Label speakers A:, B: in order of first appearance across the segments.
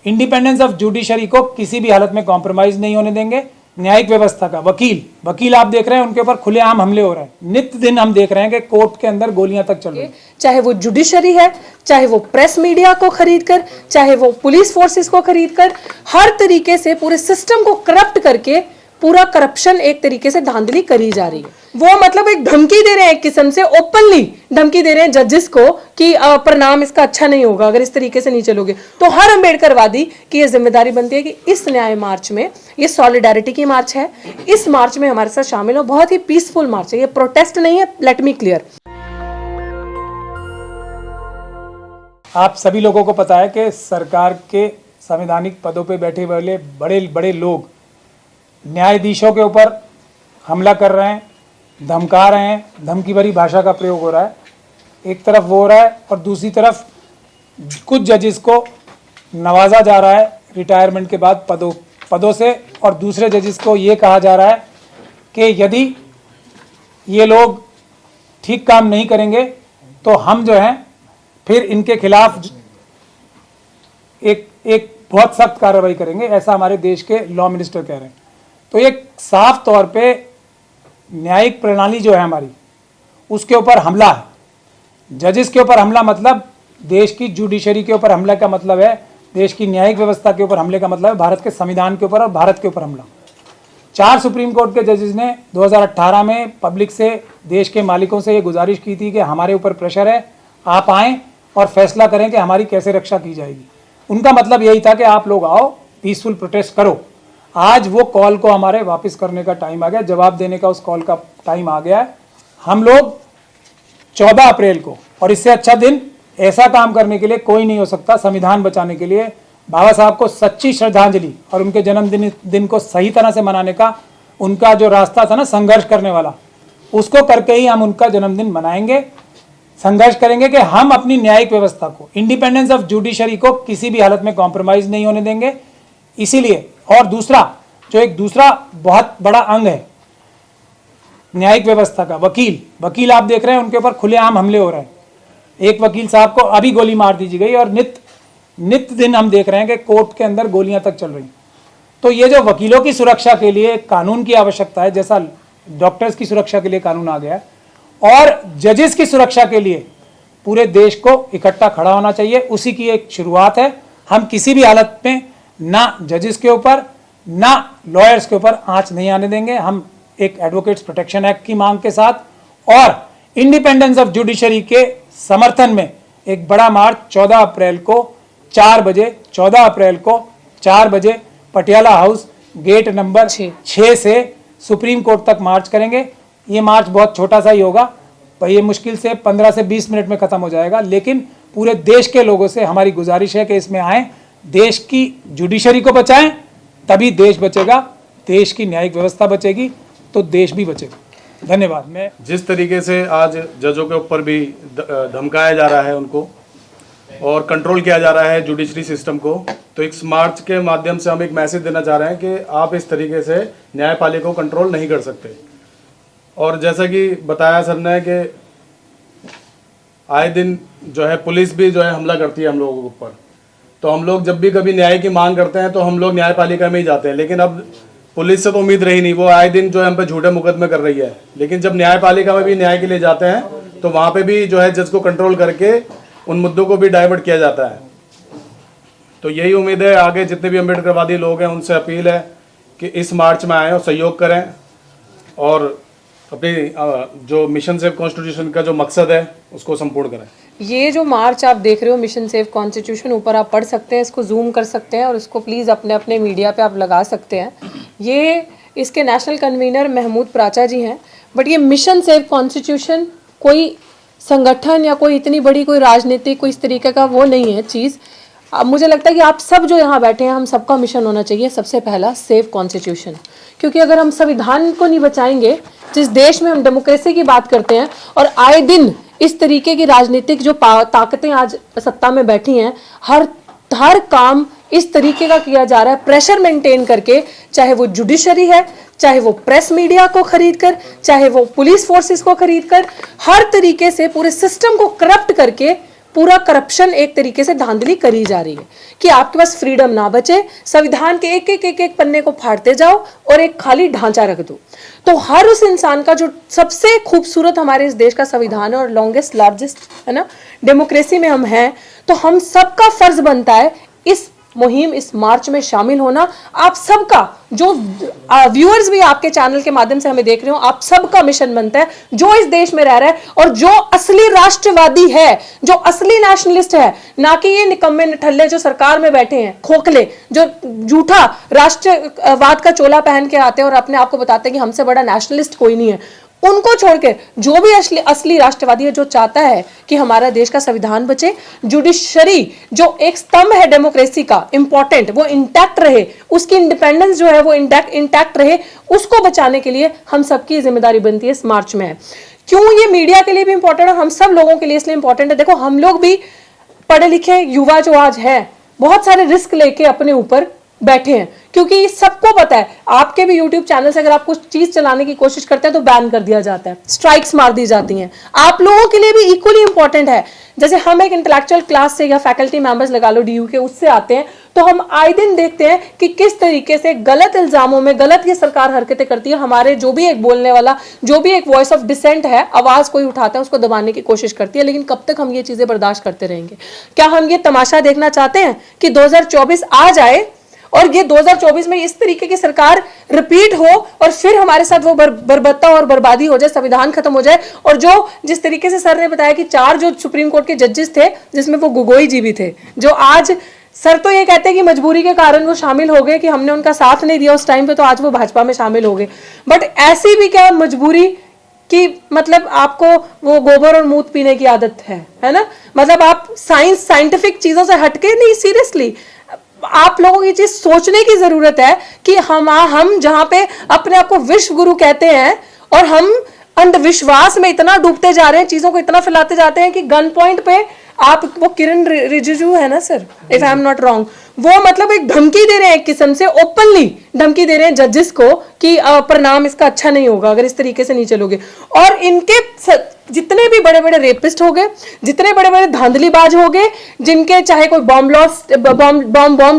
A: Independence of judiciary को किसी भी हालत में कॉम्प्रोमाइज नहीं होने देंगे। न्यायिक व्यवस्था का वकील आप देख रहे हैं, उनके ऊपर खुलेआम हमले हो रहे हैं। नित्य दिन हम देख रहे हैं कि कोर्ट के अंदर गोलियां तक चल रही हैं।
B: चाहे वो जुडिशरी है, चाहे वो प्रेस मीडिया को खरीद कर, चाहे वो पुलिस फोर्सेस को खरीद कर, हर तरीके से पूरे सिस्टम को करप्ट करके पूरा करप्शन एक तरीके से धांधली करी जा रही है। वो मतलब एक धमकी दे रहे हैं, एक किस्म से ओपनली धमकी दे रहे हैं जजेस को कि परिणाम इसका अच्छा नहीं होगा अगर इस तरीके से नहीं चलोगे। तो हर अम्बेडकरवादी की ये जिम्मेदारी बनती है कि इस न्याय मार्च में, ये सॉलिडारिटी की मार्च है, इस मार्च में हमारे साथ शामिल हो। बहुत ही पीसफुल मार्च है, ये प्रोटेस्ट नहीं है, लेट मी क्लियर।
A: आप सभी लोगों को पता है कि सरकार के संवैधानिक पदों पे बैठे वाले बड़े बड़े लोग न्यायाधीशों के ऊपर हमला कर रहे हैं, धमका रहे हैं, धमकी भरी भाषा का प्रयोग हो रहा है। एक तरफ वो हो रहा है और दूसरी तरफ कुछ जजेस को नवाजा जा रहा है रिटायरमेंट के बाद पदों से, और दूसरे जजेस को ये कहा जा रहा है कि यदि ये लोग ठीक काम नहीं करेंगे तो हम जो हैं फिर इनके खिलाफ एक बहुत सख्त कार्रवाई करेंगे, ऐसा हमारे देश के लॉ मिनिस्टर कह रहे हैं। तो एक साफ तौर पे न्यायिक प्रणाली जो है हमारी, उसके ऊपर हमला है। जजेस के ऊपर हमला मतलब देश की जुडिशरी के ऊपर हमला का मतलब है, देश की न्यायिक व्यवस्था के ऊपर हमले का मतलब है भारत के संविधान के ऊपर और भारत के ऊपर हमला। 4 सुप्रीम कोर्ट के जजेस ने 2018 में पब्लिक से, देश के मालिकों से ये गुजारिश की थी कि हमारे ऊपर प्रेशर है, आप आएँ और फैसला करें कि हमारी कैसे रक्षा की जाएगी। उनका मतलब यही था कि आप लोग आओ, पीसफुल प्रोटेस्ट करो। आज वो कॉल को हमारे वापस करने का टाइम आ गया, जवाब देने का उस कॉल का टाइम आ गया है। हम लोग 14 अप्रैल को, और इससे अच्छा दिन ऐसा काम करने के लिए कोई नहीं हो सकता, संविधान बचाने के लिए बाबा साहब को सच्ची श्रद्धांजलि और उनके जन्मदिन को सही तरह से मनाने का उनका जो रास्ता था ना संघर्ष करने वाला, उसको करके ही हम उनका जन्मदिन मनाएंगे। संघर्ष करेंगे कि हम अपनी न्यायिक व्यवस्था को, इंडिपेंडेंस ऑफ जुडिशरी को किसी भी हालत में कॉम्प्रोमाइज नहीं होने देंगे। इसीलिए, और दूसरा जो एक दूसरा बहुत बड़ा अंग है न्यायिक व्यवस्था का, वकील आप देख रहे हैं, उनके ऊपर खुलेआम हमले हो रहे हैं। एक वकील साहब को अभी गोली मार दी गई और नित्य दिन हम देख रहे हैं कि कोर्ट के अंदर गोलियां तक चल रही। तो ये जो वकीलों की सुरक्षा के लिए कानून की आवश्यकता है, जैसा डॉक्टर्स की सुरक्षा के लिए कानून आ गया है, और जजेस की सुरक्षा के लिए पूरे देश को इकट्ठा खड़ा होना चाहिए, उसी की एक शुरुआत है। हम किसी भी हालत में ना जजेस के ऊपर ना लॉयर्स के ऊपर आंच नहीं आने देंगे। हम एक एडवोकेट्स प्रोटेक्शन एक्ट की मांग के साथ और इंडिपेंडेंस ऑफ जुडिशरी के समर्थन में एक बड़ा मार्च 14 अप्रैल को 4 बजे पटियाला हाउस गेट नंबर 6 से सुप्रीम कोर्ट तक मार्च करेंगे। ये मार्च बहुत छोटा सा ही होगा, पर ये मुश्किल से 15 से 20 मिनट में खत्म हो जाएगा, लेकिन पूरे देश के लोगों से हमारी गुजारिश है कि इसमें आएँ, देश की जुडिशरी को बचाएं, तभी देश बचेगा, देश की न्यायिक व्यवस्था बचेगी तो देश भी बचेगा। धन्यवाद। मैं
C: जिस तरीके से आज जजों के ऊपर भी धमकाया जा रहा है उनको और कंट्रोल किया जा रहा है जुडिशरी सिस्टम को, तो इस मार्च के माध्यम से हम एक मैसेज देना चाह रहे हैं कि आप इस तरीके से न्यायपालिका को कंट्रोल नहीं कर सकते। और जैसा कि बताया सर ने कि आए दिन जो है पुलिस भी जो है हमला करती है हम लोगों के ऊपर, तो हम लोग जब भी कभी न्याय की मांग करते हैं तो हम लोग न्यायपालिका में ही जाते हैं। लेकिन अब पुलिस से तो उम्मीद रही नहीं, वो आए दिन जो है हम पे झूठे मुकदमे कर रही है। लेकिन जब न्यायपालिका में भी न्याय के लिए जाते हैं तो वहाँ पे भी जो है जज को कंट्रोल करके उन मुद्दों को भी डाइवर्ट किया जाता है। तो यही उम्मीद है, आगे जितने भी अम्बेडकरवादी लोग हैं उनसे अपील है कि इस मार्च में आएँ और सहयोग करें और अपनी जो मिशन सेव कॉन्स्टिट्यूशन का जो मकसद है उसको संपूर्ण करें।
B: ये जो मार्च आप देख रहे हो मिशन सेव कॉन्स्टिट्यूशन, ऊपर आप पढ़ सकते हैं, इसको जूम कर सकते हैं और इसको प्लीज़ अपने अपने मीडिया पे आप लगा सकते हैं। ये इसके नेशनल कन्वीनर महमूद प्राचा जी हैं। बट ये मिशन सेव कॉन्स्टिट्यूशन कोई संगठन या कोई इतनी बड़ी कोई राजनीतिक कोई इस तरीके का वो नहीं है चीज़। अब मुझे लगता है कि आप सब जो यहाँ बैठे हैं, हम सबका मिशन होना चाहिए सबसे पहला सेव कॉन्स्टिट्यूशन, क्योंकि अगर हम संविधान को नहीं बचाएंगे, जिस देश में हम डेमोक्रेसी की बात करते हैं और आए दिन इस तरीके की राजनीतिक जो ताकतें आज सत्ता में बैठी हैं, हर काम इस तरीके का किया जा रहा है, प्रेशर मेंटेन करके, चाहे वो जुडिशरी है, चाहे वो प्रेस मीडिया को खरीद कर, चाहे वो पुलिस फोर्सेस को खरीद कर, हर तरीके से पूरे सिस्टम को करप्ट करके पूरा करप्शन एक तरीके से धांधली करी जा रही है कि आपके पास फ्रीडम ना बचे, संविधान के एक पन्ने को फाड़ते जाओ और एक खाली ढांचा रख दो। तो हर उस इंसान का, जो सबसे खूबसूरत हमारे इस देश का संविधान है और लॉन्गेस्ट लार्जेस्ट है ना डेमोक्रेसी में हम हैं, तो हम सबका फर्ज बनता है इस मुहिम, इस मार्च में शामिल होना। आप सबका, जो व्यूअर्स भी आपके चैनल के माध्यम से हमें देख रहे हो, आप सबका मिशन बनता है, जो इस देश में रह रहा है और जो असली राष्ट्रवादी है, जो असली नेशनलिस्ट है, ना कि ये निकम्मे निठल्ले जो सरकार में बैठे हैं, खोखले, जो झूठा राष्ट्रवाद का चोला पहन के आते हैं और अपने आप को बताते हैं कि हमसे बड़ा नेशनलिस्ट कोई नहीं है। उनको छोड़कर जो भी असली राष्ट्रवादी है, जो चाहता है कि हमारा देश का संविधान बचे, जुडिशरी जो एक स्तंभ है डेमोक्रेसी का इंपॉर्टेंट, वो इंटैक्ट रहे, उसकी इंडिपेंडेंस जो है वो इंटैक्ट रहे, उसको बचाने के लिए हम सबकी जिम्मेदारी बनती है इस मार्च में। क्यों ये मीडिया के लिए भी इंपॉर्टेंट है, हम सब लोगों के लिए इसलिए इंपॉर्टेंट है। देखो, हम लोग भी पढ़े लिखे युवा जो आज है, बहुत सारे रिस्क लेके अपने ऊपर बैठे हैं, क्योंकि सबको पता है आपके भी YouTube चैनल से अगर आप कुछ चीज चलाने की कोशिश करते हैं तो बैन कर दिया जाता है, स्ट्राइक्स मार दी जाती हैं। आप लोगों के लिए भी इक्वली इंपॉर्टेंट है। जैसे हम एक इंटेलेक्चुअल क्लास से या फैकल्टी मेंबर्स लगा लो DU के, उससे आते हैं, तो हम आए दिन देखते हैं कि किस तरीके से गलत इल्जामों में गलत ये सरकार हरकतें करती है। हमारे जो भी एक बोलने वाला, जो भी एक वॉइस ऑफ डिसेंट है, आवाज कोई उठाता है, उसको दबाने की कोशिश करती है। लेकिन कब तक हम ये चीजें बर्दाश्त करते रहेंगे? क्या हम ये तमाशा देखना चाहते हैं कि 2024 आ जाए और ये 2024 में इस तरीके की सरकार रिपीट हो और फिर हमारे साथ वो बर्बरता और बर्बादी हो जाए, संविधान खत्म हो जाए? और जो जिस तरीके से सर ने बताया कि 4 जो सुप्रीम कोर्ट के जजेस थे, जिसमें वो गोगोई जी भी थे, जो आज सर तो ये कहते हैं कि मजबूरी के कारण वो शामिल हो गए, कि हमने उनका साथ नहीं दिया उस टाइम पे, तो आज वो भाजपा में शामिल हो गए। बट ऐसी भी क्या मजबूरी कि मतलब आपको वो गोबर और मूत पीने की आदत है ना? मतलब आप साइंटिफिक चीजों से हटके नहीं, सीरियसली आप लोगों की चीज सोचने की जरूरत है कि हम जहां पे अपने आप को विश्व गुरु कहते हैं और हम अंधविश्वास में इतना डूबते जा रहे हैं, चीजों को इतना फैलाते जाते हैं कि गन पॉइंट पे आप, वो किरण रिजिजू है ना sir, if I am not wrong, वो मतलब एक धमकी दे रहे हैं, एक किस्म से ओपनली धमकी दे रहे हैं जजेस को कि परिणाम इसका अच्छा नहीं होगा अगर इस तरीके से नहीं चलोगे। और इनके जितने भी बड़े बड़े रेपिस्ट हो गए, जितने बड़े बड़े धांधलीबाज हो गए, जिनके चाहे कोई बॉम्ब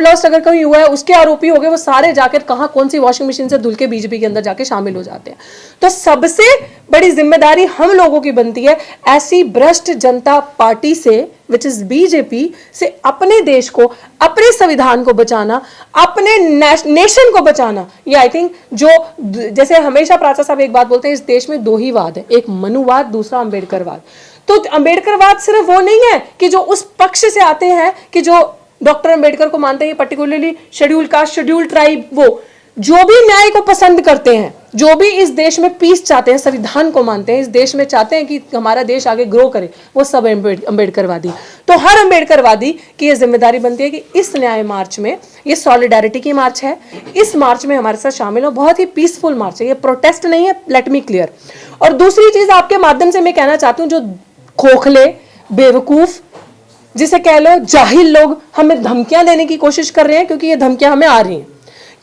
B: लॉस्ट अगर कोई हुआ है उसके आरोपी हो गए, वो सारे जाकर कहां कौन सी वॉशिंग मशीन से धुल के बीजेपी के अंदर जाके शामिल हो जाते हैं। तो सबसे बड़ी जिम्मेदारी हम लोगों की बनती है ऐसी भ्रष्ट जनता पार्टी से, विच इज बीजेपी से, अपने देश को, अपने संविधान को बचाना, अपने नेशन को बचाना। ये आई थिंक जो, जैसे हमेशा प्राचा साहब एक बात बोलते हैं, इस देश में 2 ही वाद है, एक मनुवाद, दूसरा अम्बेडकरवाद। तो अम्बेडकरवाद सिर्फ वो नहीं है कि जो उस पक्ष से आते हैं कि जो डॉक्टर अम्बेडकर को मानते हैं, particularly schedule caste, schedule tribe, वो जो भी न्याय को पसंद करते हैं, जो भी इस देश में पीस चाहते हैं, संविधान को मानते हैं, इस देश में चाहते हैं कि हमारा देश आगे ग्रो करे, वो सब अम्बेडकरवादी। तो हर अम्बेडकरवादी की ये जिम्मेदारी बनती है कि इस न्याय मार्च में, ये सॉलिडारिटी की मार्च है, इस मार्च में हमारे साथ शामिल हो। बहुत ही पीसफुल मार्च है, ये प्रोटेस्ट नहीं है, लेट मी क्लियर। और दूसरी चीज आपके माध्यम से मैं कहना चाहती हूँ, जो खोखले, बेवकूफ, जिसे कह लो जाहिल लोग हमें धमकियां देने की कोशिश कर रहे हैं, क्योंकि ये धमकियां हमें आ रही हैं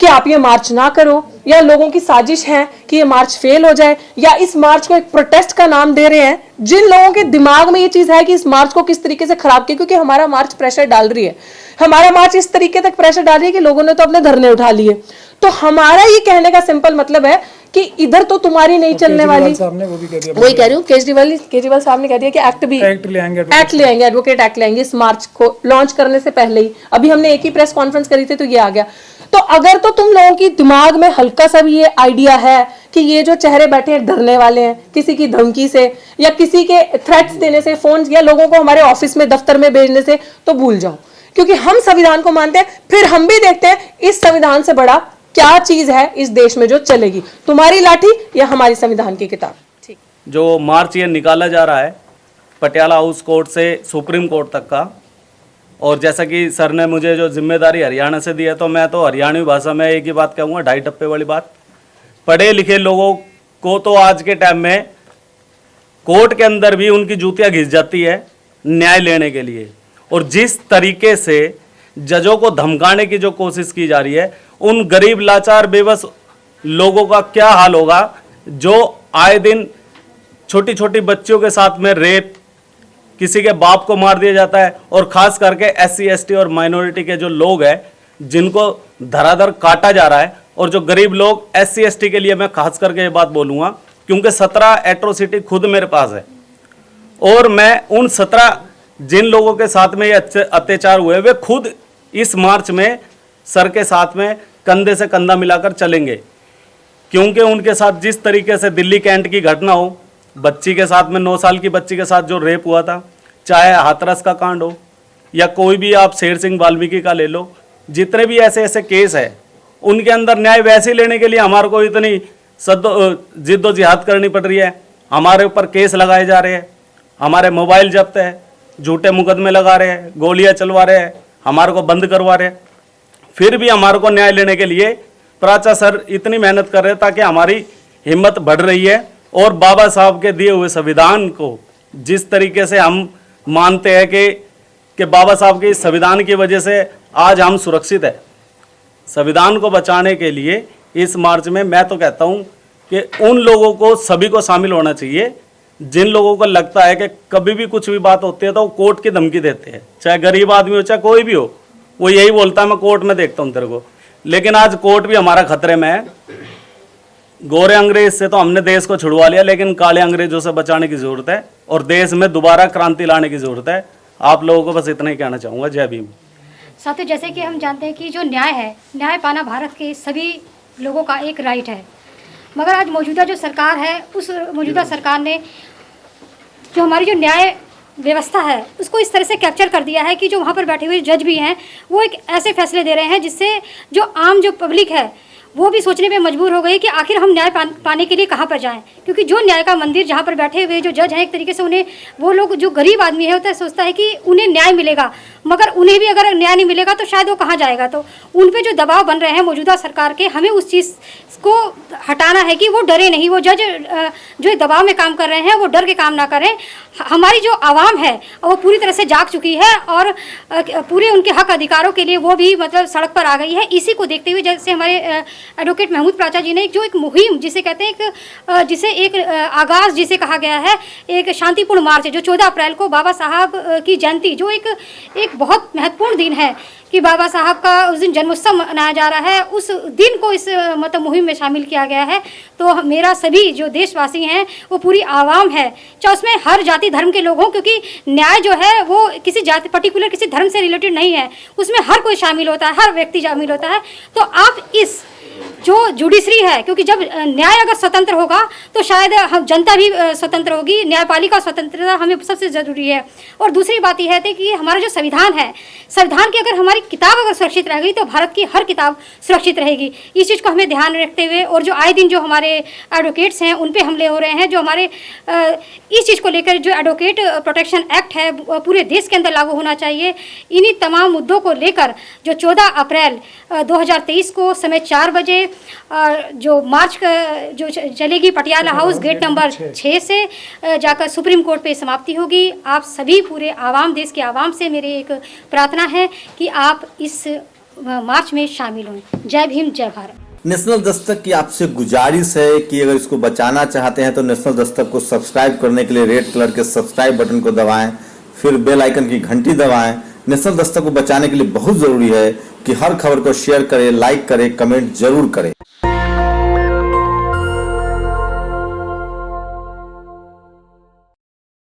B: कि आप ये मार्च ना करो, या लोगों की साजिश है कि ये मार्च फेल हो जाए, या इस मार्च को एक प्रोटेस्ट का नाम दे रहे हैं। जिन लोगों के दिमाग में ये चीज है कि इस मार्च को किस तरीके से खराब किया, क्योंकि हमारा मार्च प्रेशर डाल रही है, हमारा मार्च इस तरीके तक प्रेशर डाल रही है कि लोगों ने तो अपने धरने उठा लिए। तो हमारा ये कहने का सिंपल मतलब है कि इधर तो तुम्हारी नहीं चलने वाली। वही कह रही हूँ, केजरीवाल साहब ने कह दिया कि एक्ट ले आएंगे, एडवोकेट एक्ट ले आएंगे इस मार्च को लॉन्च करने से पहले ही। अभी हमने एक ही प्रेस कॉन्फ्रेंस करी थी तो ये आ गया। तो अगर तो तुम लोगों की दिमाग में हल्का सा भी ये आइडिया है कि ये जो चेहरे बैठे हैं डरने वाले हैं किसी की धमकी से या किसी के थ्रेट्स देने से, फोन या लोगों को हमारे ऑफिस में, दफ्तर में भेजने से, तो भूल जाओ, क्योंकि हम संविधान को मानते हैं। फिर हम भी देखते हैं इस संविधान से बड़ा क्या चीज है इस देश में जो चलेगी, तुम्हारी लाठी या हमारी संविधान की किताब। ठीक,
D: जो मार्च ये निकाला जा रहा है पटियाला हाउस कोर्ट से सुप्रीम कोर्ट तक का, और जैसा कि सर ने मुझे जो जिम्मेदारी हरियाणा से दी है, तो मैं तो हरियाणवी भाषा में एक ही बात कहूँगा, 2.5 टप्पे वाली बात। पढ़े लिखे लोगों को तो आज के टाइम में कोर्ट के अंदर भी उनकी जूतियाँ घिस जाती है न्याय लेने के लिए, और जिस तरीके से जजों को धमकाने की जो कोशिश की जा रही है, उन गरीब लाचार बेबस लोगों का क्या हाल होगा जो आए दिन छोटी छोटी बच्चियों के साथ में रेप, किसी के बाप को मार दिया जाता है, और खास करके SC ST और माइनॉरिटी के जो लोग हैं जिनको धराधर काटा जा रहा है, और जो गरीब लोग SC ST के लिए मैं खास करके ये बात बोलूँगा क्योंकि 17 एट्रोसिटी खुद मेरे पास है, और मैं उन 17 जिन लोगों के साथ में ये अत्याचार हुए वे खुद इस मार्च में सर के साथ में कंधे से कंधा मिलाकर चलेंगे, क्योंकि उनके साथ जिस तरीके से दिल्ली कैंट की घटना हो, बच्ची के साथ में 9 साल की बच्ची के साथ जो रेप हुआ था, चाहे हाथरस का कांड हो या कोई भी आप शेर सिंह वाल्मीकि का ले लो, जितने भी ऐसे ऐसे केस है उनके अंदर न्याय वैसे लेने के लिए हमारे को इतनी जिद्दोजहद करनी पड़ रही है। हमारे ऊपर केस लगाए जा रहे हैं, हमारे मोबाइल जब्त है, झूठे मुकदमे लगा रहे हैं, गोलियां चलवा रहे हैं, हमारे को बंद करवा रहे हैं, फिर भी हमारे को न्याय लेने के लिए प्राचा सर इतनी मेहनत कर रहे हैं ताकि हमारी हिम्मत बढ़ रही है। और बाबा साहब के दिए हुए संविधान को जिस तरीके से हम मानते हैं कि बाबा साहब के संविधान की वजह से आज हम सुरक्षित है, संविधान को बचाने के लिए इस मार्च में मैं तो कहता हूं कि उन लोगों को सभी को शामिल होना चाहिए जिन लोगों को लगता है कि कभी भी कुछ भी बात होती है तो वो कोर्ट की धमकी देते हैं, चाहे गरीब आदमी हो चाहे कोई भी हो, वो यही बोलता है मैं कोर्ट में देखता हूं तेरे को। लेकिन आज कोर्ट भी हमारा खतरे में है। गोरे अंग्रेज से तो हमने देश को छुड़वा लिया, लेकिन काले अंग्रेजों से बचाने की जरूरत है और देश में दोबारा क्रांति लाने की जरूरत है। आप लोगों को बस इतना ही कहना चाहूँगा। जय भीम।
E: साथियों, जैसे कि हम जानते हैं कि जो न्याय है, न्याय पाना भारत के सभी लोगों का एक राइट है, मगर आज मौजूदा जो सरकार है उस मौजूदा सरकार ने जो हमारी जो न्याय व्यवस्था है उसको इस तरह से कैप्चर कर दिया है कि जो वहाँ पर बैठे हुए जज भी हैं वो एक ऐसे फैसले दे रहे हैं जिससे जो आम जो पब्लिक है वो भी सोचने पे मजबूर हो गई कि आखिर हम न्याय पाने के लिए कहाँ पर जाएं, क्योंकि जो न्याय का मंदिर जहाँ पर बैठे हुए जो जज हैं एक तरीके से उन्हें वो लोग जो गरीब आदमी है होता है सोचता है कि उन्हें न्याय मिलेगा, मगर उन्हें भी अगर न्याय नहीं मिलेगा तो शायद वो कहाँ जाएगा। तो उन पे जो दबाव बन रहे हैं मौजूदा सरकार के, हमें उस चीज़ को हटाना है कि वो डरे नहीं, वो जज जो दबाव में काम कर रहे हैं वो डर के काम ना करें। हमारी जो आवाम है वो पूरी तरह से जाग चुकी है और पूरे उनके हक अधिकारों के लिए वो भी मतलब सड़क पर आ गई है। इसी को देखते हुए जैसे हमारे एडवोकेट महमूद प्राचा जी ने जो एक मुहिम जिसे कहते हैं जिसे एक आगाज़ जिसे कहा गया है, एक शांतिपूर्ण मार्च जो 14 अप्रैल को बाबा साहब की जयंती, जो एक बहुत महत्वपूर्ण दिन है कि बाबा साहब का उस दिन जन्मोत्सव मनाया जा रहा है, उस दिन को इस मतलब मुहिम में शामिल किया गया है। तो मेरा सभी जो देशवासी हैं वो पूरी आवाम है, चाहे उसमें हर जाति धर्म के लोग हों, क्योंकि न्याय जो है वो किसी जाति पर्टिकुलर किसी धर्म से रिलेटेड नहीं है, उसमें हर कोई शामिल होता है, हर व्यक्ति शामिल होता है। तो आप इस जो जुडिशरी है, क्योंकि जब न्याय अगर स्वतंत्र होगा तो शायद हम जनता भी स्वतंत्र होगी, न्यायपालिका स्वतंत्रता हमें सबसे ज़रूरी है। और दूसरी बात यह है कि हमारा जो संविधान है, संविधान की अगर हमारी किताब अगर सुरक्षित रह गई तो भारत की हर किताब सुरक्षित रहेगी। इस चीज़ को हमें ध्यान रखते हुए और जो आए दिन जो हमारे एडवोकेट्स हैं उन पे हमले हो रहे हैं, जो हमारे इस चीज़ को लेकर जो एडवोकेट प्रोटेक्शन एक्ट है पूरे देश के अंदर लागू होना चाहिए। इन्हीं तमाम मुद्दों को लेकर जो 14 अप्रैल 2023 को समय 4 बजे जो मार्च का जो चलेगी पटियाला हाउस गेट नंबर 6 से जाकर सुप्रीम कोर्ट पे समाप्ति होगी। आप सभी पूरे आवाम, देश के आवाम से मेरी एक प्रार्थना है कि आप इस मार्च में शामिल हों। जय भीम, जय भारत।
F: नेशनल दस्तक की आपसे गुजारिश है कि अगर इसको बचाना चाहते हैं तो नेशनल दस्तक को सब्सक्राइब करने के लिए रेड कलर के सब्सक्राइब बटन को दबाएं, फिर बेल आइकन की घंटी दबाएं। नेशनल दस्तक को बचाने के लिए बहुत जरूरी है कि हर खबर को शेयर करें, लाइक करें, कमेंट जरूर करें।